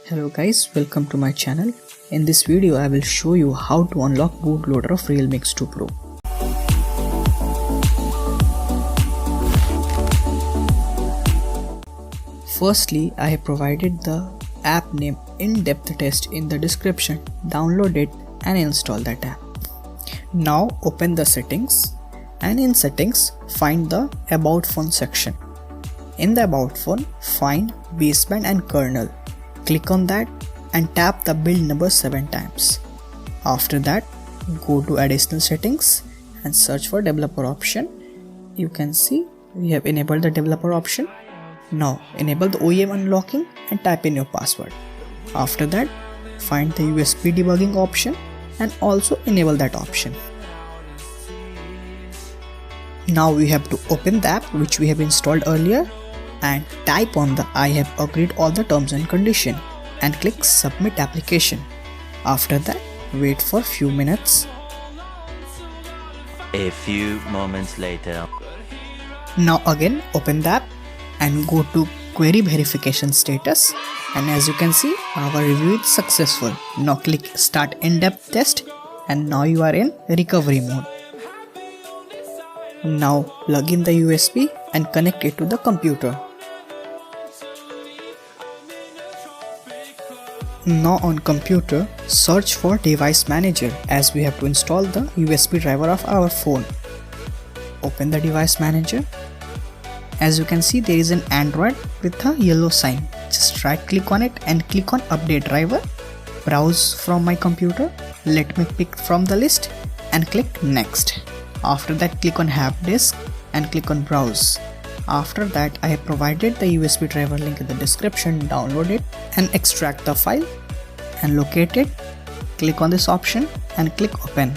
Hello guys, welcome to my channel. In this video I will show you how to unlock bootloader of Realme X2 Pro. Firstly, I have provided the app name in-depth test in the description. Download it and install that app. Now open the settings and in settings find the about phone section. In the about phone find baseband and kernel. Click on that and tap the build number 7 times. After that, go to additional settings and search for developer option. You can see we have enabled the developer option. Now enable the OEM unlocking and type in your password. After that, find the USB debugging option and also enable that option. Now we have to open the app which we have installed earlier and type on the I have agreed all the terms and condition and click submit application. After that, wait for few minutes. A few moments later. Now again open the app and go to query verification status, and as you can see our review is successful. Now click start in-depth test and now you are in recovery mode. Now plug in the USB and connect it to the computer. Now on computer, search for device manager as we have to install the USB driver of our phone. Open the device manager. As you can see there is an Android with a yellow sign. Just right click on it and click on update driver. Browse from my computer. Let me pick from the list and click next. After that click on help disk and click on browse. After that I have provided the USB driver link in the description. Download it and extract the file and locate it. Click on this option and click open.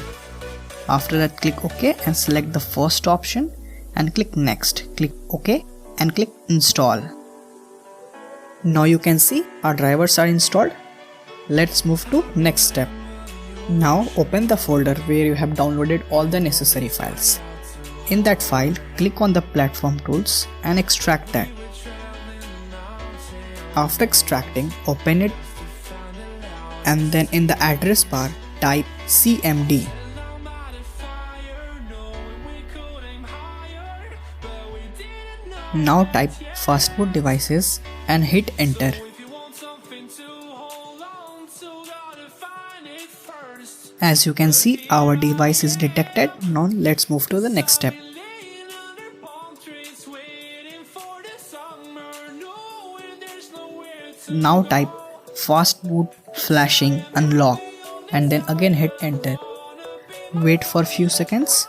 After that click OK and select the first option and click next. Click OK and click install. Now you can see our drivers are installed. Let's move to next step. Now open the folder where you have downloaded all the necessary files. In that file, click on the platform tools and extract that. After extracting, open it and then in the address bar type cmd. Now type fastboot devices and hit enter. As you can see our device is detected. Now let's move to the next step. Now type fastboot flashing unlock and then again hit enter. Wait for few seconds.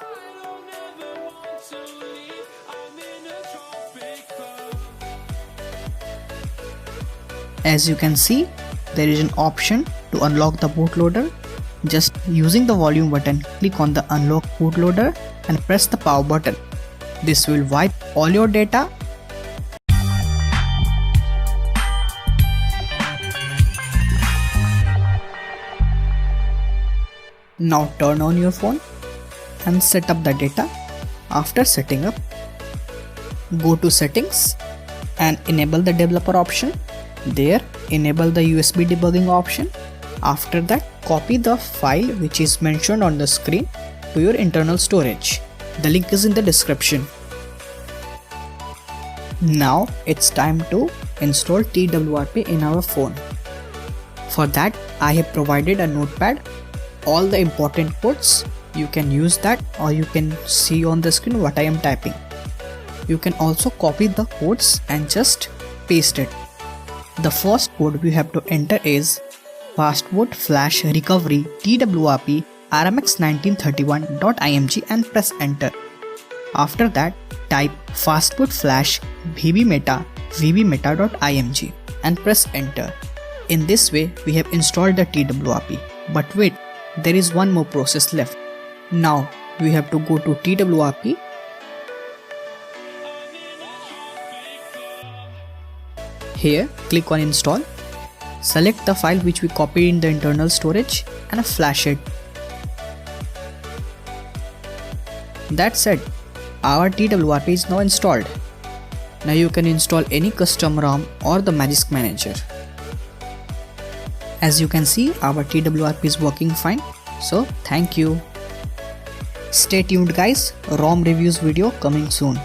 As you can see there is an option to unlock the bootloader. Just using the volume button, click on the unlock bootloader and press the power button. This will wipe all your data. Now turn on your phone and set up the data. After setting up, go to settings and enable the developer option. There enable the USB debugging option. After that, copy the file which is mentioned on the screen to your internal storage. The link is in the description. Now it's time to install TWRP in our phone. For that, I have provided a notepad. All the important codes, you can use that or you can see on the screen what I am typing. You can also copy the codes and just paste it. The first code we have to enter is fastboot flash recovery TWRP RMX1931.img and press enter. After that type fastboot flash vbmeta.img and press enter. In this way we have installed the TWRP. But wait, there is one more process left. Now we have to go to TWRP. Here click on install. Select the file which we copied in the internal storage and flash it. That's it. Our TWRP is now installed. Now you can install any custom ROM or the Magisk Manager. As you can see, our TWRP is working fine. So thank you. Stay tuned guys, ROM reviews video coming soon.